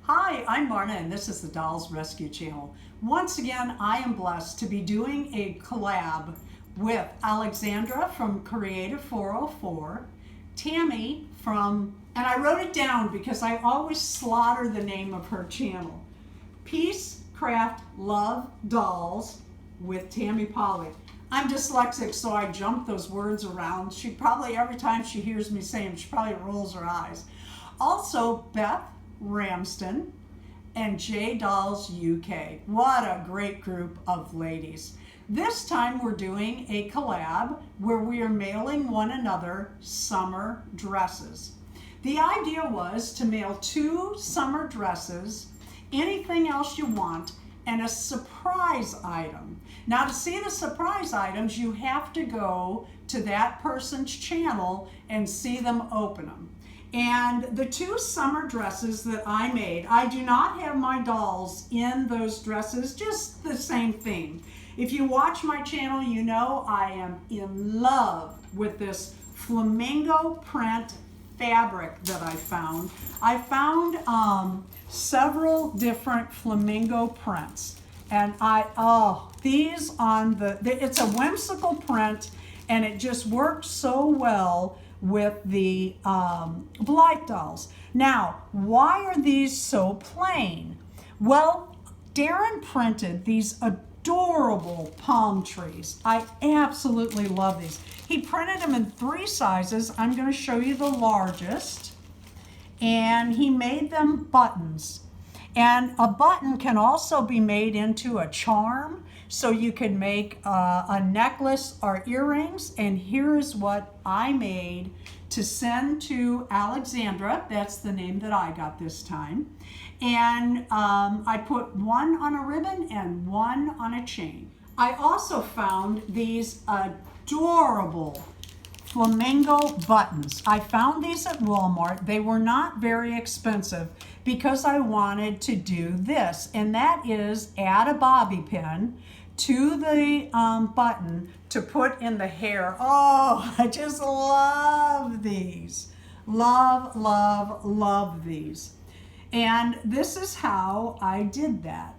Hi, I'm Marna and this is the Dolls Rescue Channel. Once again, I am blessed to be doing a collab with Alexandra from Creative 404, Tammy from, and I wrote it down because I always slaughter the name of her channel, Peace, Craft, Love, Dolls with Tammy Powley. I'm dyslexic, so I jump those words around. She probably, every time she hears me say them, she probably rolls her eyes. Also, Beth Ramsden and J Dolls UK. What a great group of ladies. This time we're doing a collab where we are mailing one another summer dresses. The idea was to mail 2 summer dresses, anything else you want, and a surprise item. Now, to see the surprise items, you have to go to that person's channel and see them open them. And the 2 summer dresses that I made, I do not have my dolls in those dresses, just the same theme. If you watch my channel, you know I am in love with this flamingo print fabric that I found. I found several different flamingo prints, and these on it's a whimsical print, and it just works so well with the Blythe dolls. Now, why are these so plain? Well, Darren printed these adorable palm trees. I absolutely love these. He printed them in 3 sizes. I'm going to show you the largest. And he made them buttons. And a button can also be made into a charm, so you can make a necklace or earrings. And here is what I made to send to Alexandra. That's the name that I got this time. And I put one on a ribbon and one on a chain. I also found these adorable flamingo buttons. I found these at Walmart. They were not very expensive because I wanted to do this, and that is add a bobby pin to the button to put in the hair. Oh, I just love these. Love, love, love these. And this is how I did that.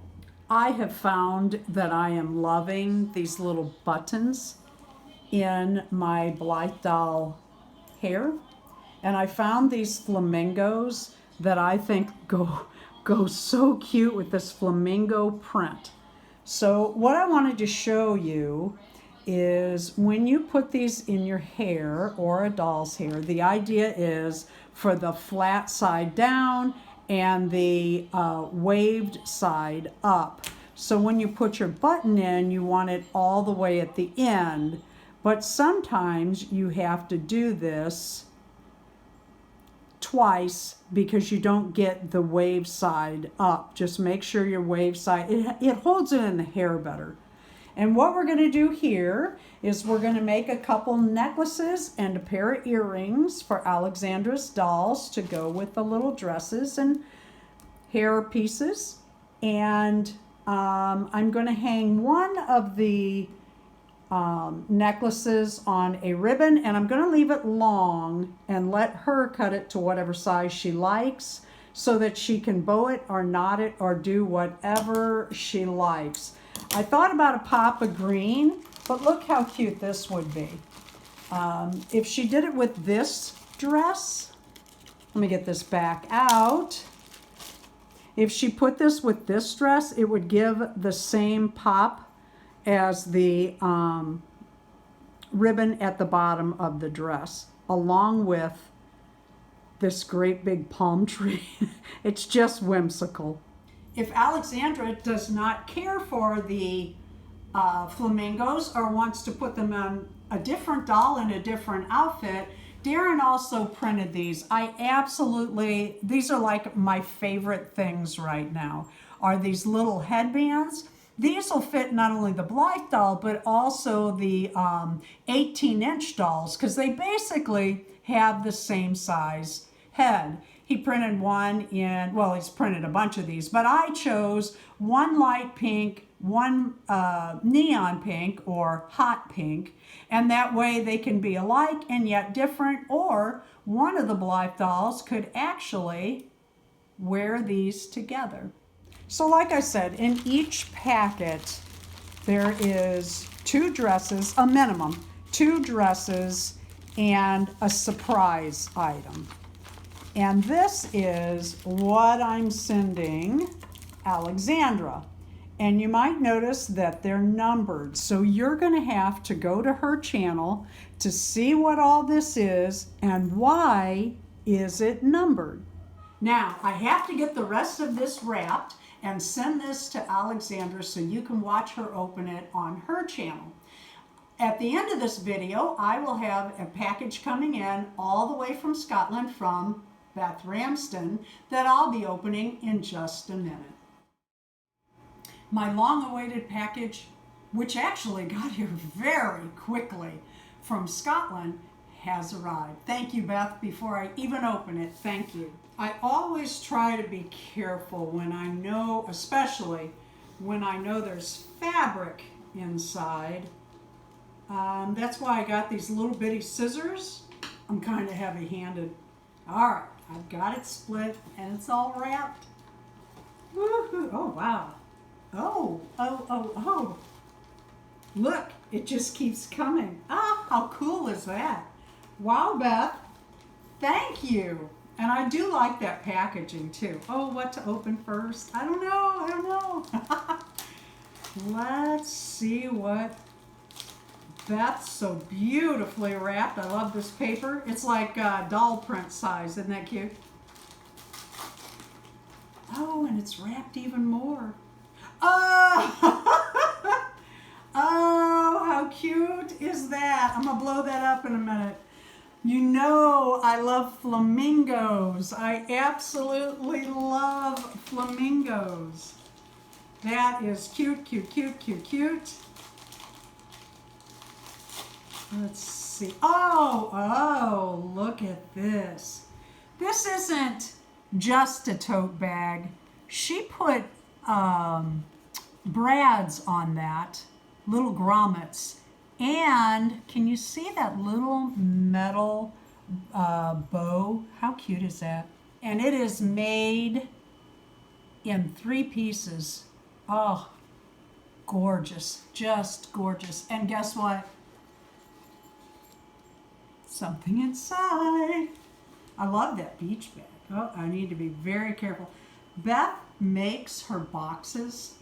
I have found that I am loving these little buttons in my Blythe doll hair, and I found these flamingos that I think go so cute with this flamingo print. So what I wanted to show you is when you put these in your hair or a doll's hair, the idea is for the flat side down and the waved side up. So when you put your button in, you want it all the way at the end. But sometimes you have to do this twice because you don't get the wave side up. Just make sure your wave side, it holds it in the hair better. And what we're going to do here is we're going to make a couple necklaces and a pair of earrings for Alexandra's dolls to go with the little dresses and hair pieces. And I'm going to hang one of the necklaces on a ribbon, and I'm going to leave it long and let her cut it to whatever size she likes so that she can bow it or knot it or do whatever she likes. I thought about a pop of green, but look how cute this would be. If she did it with this dress, let me get this back out. If she put this with this dress, it would give the same pop as the ribbon at the bottom of the dress, along with this great big palm tree. It's just whimsical. If Alexandra does not care for the flamingos or wants to put them on a different doll in a different outfit, Darren also printed these. These are like my favorite things right now, are these little headbands. These will fit not only the Blythe doll, but also the 18-inch dolls, because they basically have the same size head. He printed one in, well, he's printed a bunch of these, but I chose one light pink, one neon pink or hot pink, and that way they can be alike and yet different, or one of the Blythe dolls could actually wear these together. So like I said, in each packet, there is 2 dresses, a minimum, 2 dresses, and a surprise item. And this is what I'm sending Alexandra. And you might notice that they're numbered. So you're gonna have to go to her channel to see what all this is and why is it numbered. Now, I have to get the rest of this wrapped and send this to Alexandra so you can watch her open it on her channel. At the end of this video, I will have a package coming in all the way from Scotland from Beth Ramsden that I'll be opening in just a minute. My long-awaited package, which actually got here very quickly from Scotland, has arrived. Thank you, Beth. Before I even open it, thank you. I always try to be careful when I know, especially when I know there's fabric inside. That's why I got these little bitty scissors. I'm kind of heavy-handed. All right, I've got it split and it's all wrapped. Woohoo! Oh, wow. Oh. Look, it just keeps coming. Ah, how cool is that? Wow, Beth. Thank you. And I do like that packaging too. Oh, what to open first? I don't know. Let's see what Beth so beautifully wrapped. I love this paper. It's like doll print size. Isn't that cute? Oh, and it's wrapped even more. Oh, oh, how cute is that? I'm gonna blow that up in a minute. You know I love flamingos. I absolutely love flamingos. That is cute. Let's see. Oh, look at this. This isn't just a tote bag. She put brads on that, little grommets. And can you see that little metal bow? How cute is that? And it is made in 3 pieces. Oh, gorgeous, just gorgeous. And guess what? Something inside. I love that beach bag. Oh, I need to be very careful. Beth makes her boxes.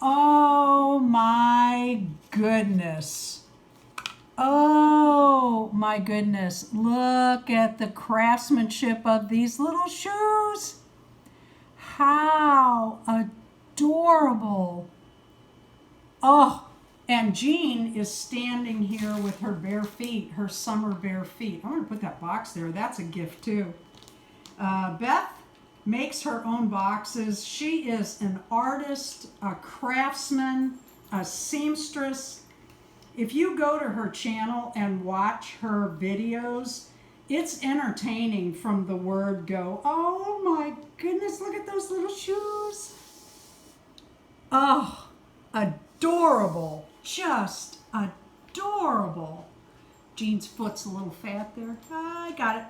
Oh my goodness. Oh my goodness. Look at the craftsmanship of these little shoes. How adorable. Oh, and Jean is standing here with her bare feet, her summer bare feet. I'm going to put that box there. That's a gift too. Beth makes her own boxes. She is an artist, a craftsman, a seamstress. If you go to her channel and watch her videos, it's entertaining from the word go. Oh my goodness, look at those little shoes. Oh, adorable, just adorable. Jean's foot's a little fat there. I got it.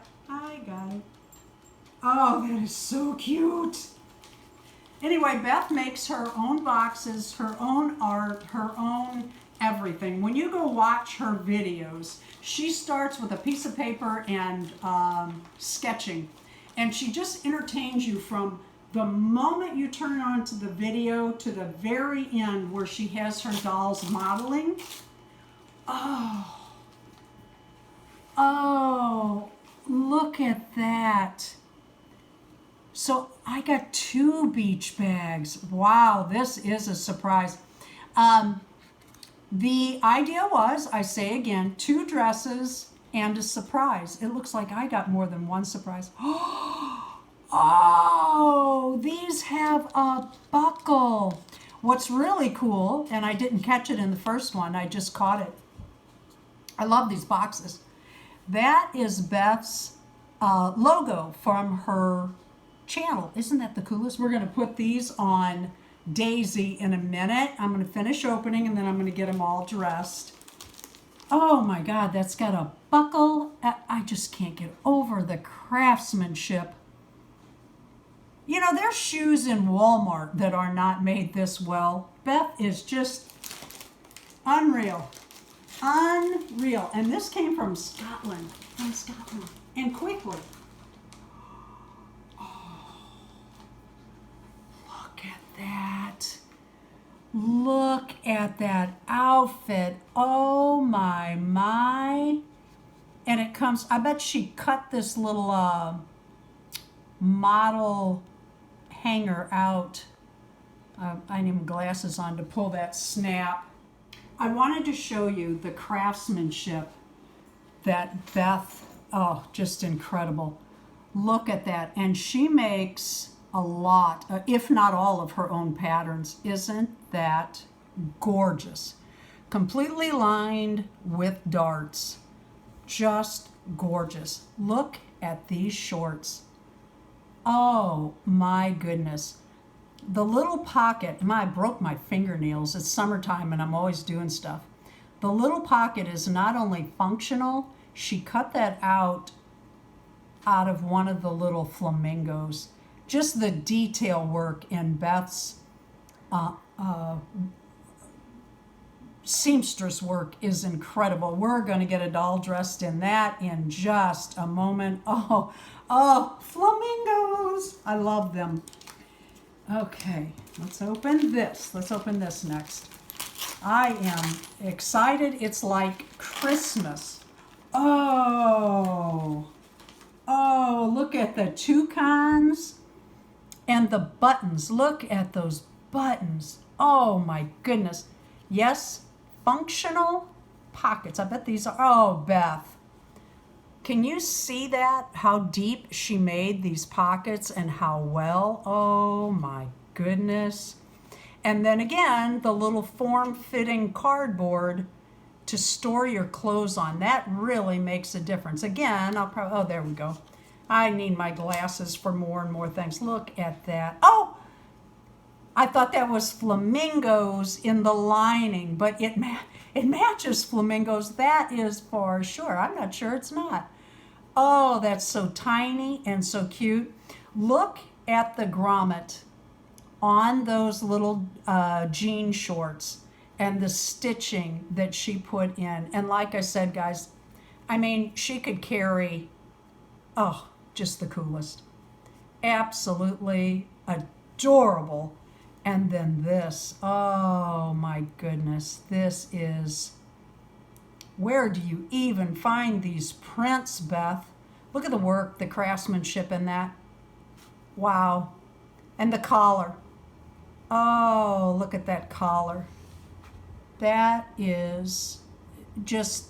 Oh, that is so cute. Anyway, Beth makes her own boxes, her own art, her own everything. When you go watch her videos, she starts with a piece of paper and sketching. And she just entertains you from the moment you turn on to the video to the very end where she has her dolls modeling. Oh, look at that. So I got 2 beach bags. Wow, this is a surprise. The idea was, I say again, 2 dresses and a surprise. It looks like I got more than 1 surprise. Oh, these have a buckle. What's really cool, and I didn't catch it in the first one, I just caught it. I love these boxes. That is Beth's logo from her channel. Isn't that the coolest? We're going to put these on Daisy in a minute. I'm going to finish opening and then I'm going to get them all dressed. Oh my God, that's got a buckle. I just can't get over the craftsmanship. You know, there's shoes in Walmart that are not made this well. Beth is just unreal. Unreal. And this came from Scotland. And quickly. Oh, look at that. Look at that outfit. Oh my. And it comes, I bet she cut this little model hanger out. I need my glasses on to pull that snap. I wanted to show you the craftsmanship that Beth, oh, just incredible. Look at that. And she makes a lot, if not all, of her own patterns. Isn't that gorgeous? Completely lined with darts. Just gorgeous. Look at these shorts. Oh my goodness. The little pocket, I broke my fingernails. It's summertime and I'm always doing stuff. The little pocket is not only functional, she cut that out of one of the little flamingos. Just the detail work in Beth's seamstress work is incredible. We're going to get a doll dressed in that in just a moment. Oh, flamingos. I love them. Okay, let's open this. Let's open this next. I am excited. It's like Christmas. Oh, look at the toucans and the buttons. Look at those buttons. Oh my goodness. Yes, functional pockets. I bet these are, oh, Beth. Can you see that? How deep she made these pockets and how well? Oh my goodness. And then again, the little form-fitting cardboard to store your clothes on. That really makes a difference. Again, I'll probably, oh, there we go. I need my glasses for more and more things. Look at that. Oh, I thought that was flamingos in the lining, but it matches flamingos. That is for sure. I'm not sure it's not. Oh, that's so tiny and so cute. Look at the grommet on those little jean shorts and the stitching that she put in. And like I said, guys, I mean, she could carry, oh, just the coolest. Absolutely adorable. And then this, oh my goodness, this is, where do you even find these prints, Beth? Look at the work, the craftsmanship in that. Wow. And the collar. Oh, look at that collar. That is just,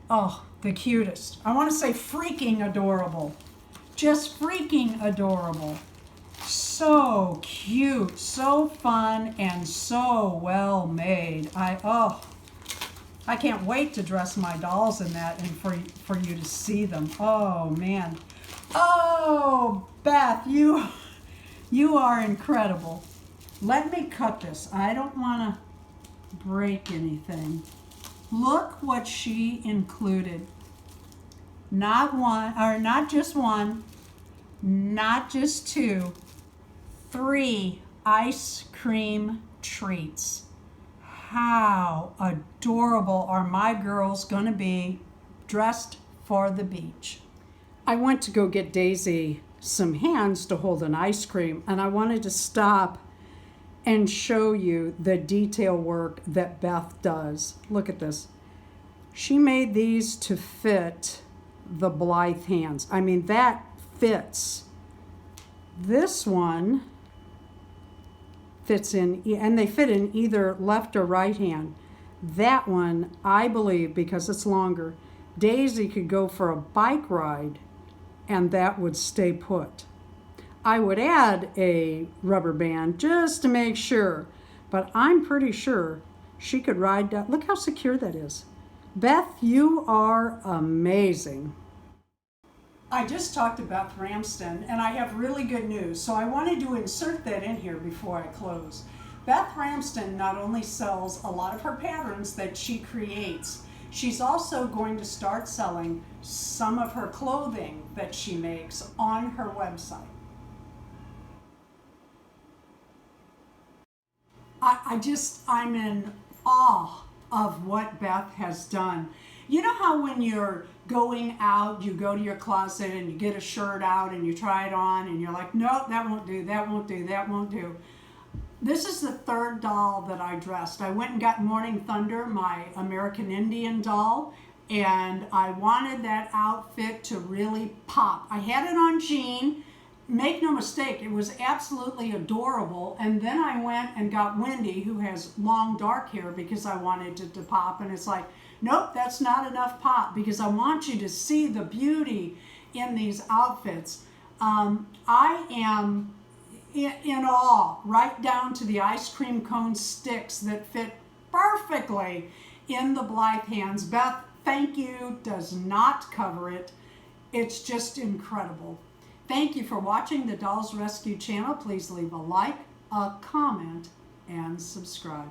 oh, the cutest. I want to say freaking adorable. Just freaking adorable. So cute, so fun, and so well made. I can't wait to dress my dolls in that and for you to see them. Oh man. Oh, Beth, you are incredible. Let me cut this. I don't want to break anything. Look what she included. Not just one, not just two, 3 ice cream treats. How adorable are my girls going to be dressed for the beach? I went to go get Daisy some hands to hold an ice cream, and I wanted to stop and show you the detail work that Beth does. Look at this. She made these to fit the Blythe hands. I mean, that fits. This one fits in, and they fit in either left or right hand. That one, I believe, because it's longer, Daisy could go for a bike ride and that would stay put. I would add a rubber band just to make sure, but I'm pretty sure she could ride down. Look how secure that is. Beth, you are amazing. I just talked to Beth Ramsden, and I have really good news, so I wanted to insert that in here before I close. Beth Ramsden not only sells a lot of her patterns that she creates, She's also going to start selling some of her clothing that she makes on her website. I'm in awe of what Beth has done. You know how when you're going out, you go to your closet and you get a shirt out and you try it on and you're like, no, that won't do, that won't do, that won't do. This is the third doll that I dressed. I went and got Morning Thunder, my American Indian doll, and I wanted that outfit to really pop. I had it on Jean. Make no mistake, it was absolutely adorable. And then I went and got Wendy, who has long dark hair, because I wanted it to pop. And it's like, nope, that's not enough pop, because I want you to see the beauty in these outfits. I am in awe, right down to the ice cream cone sticks that fit perfectly in the Blythe hands. Beth, thank you, does not cover it. It's just incredible. Thank you for watching the Dolls Rescue channel. Please leave a like, a comment, and subscribe.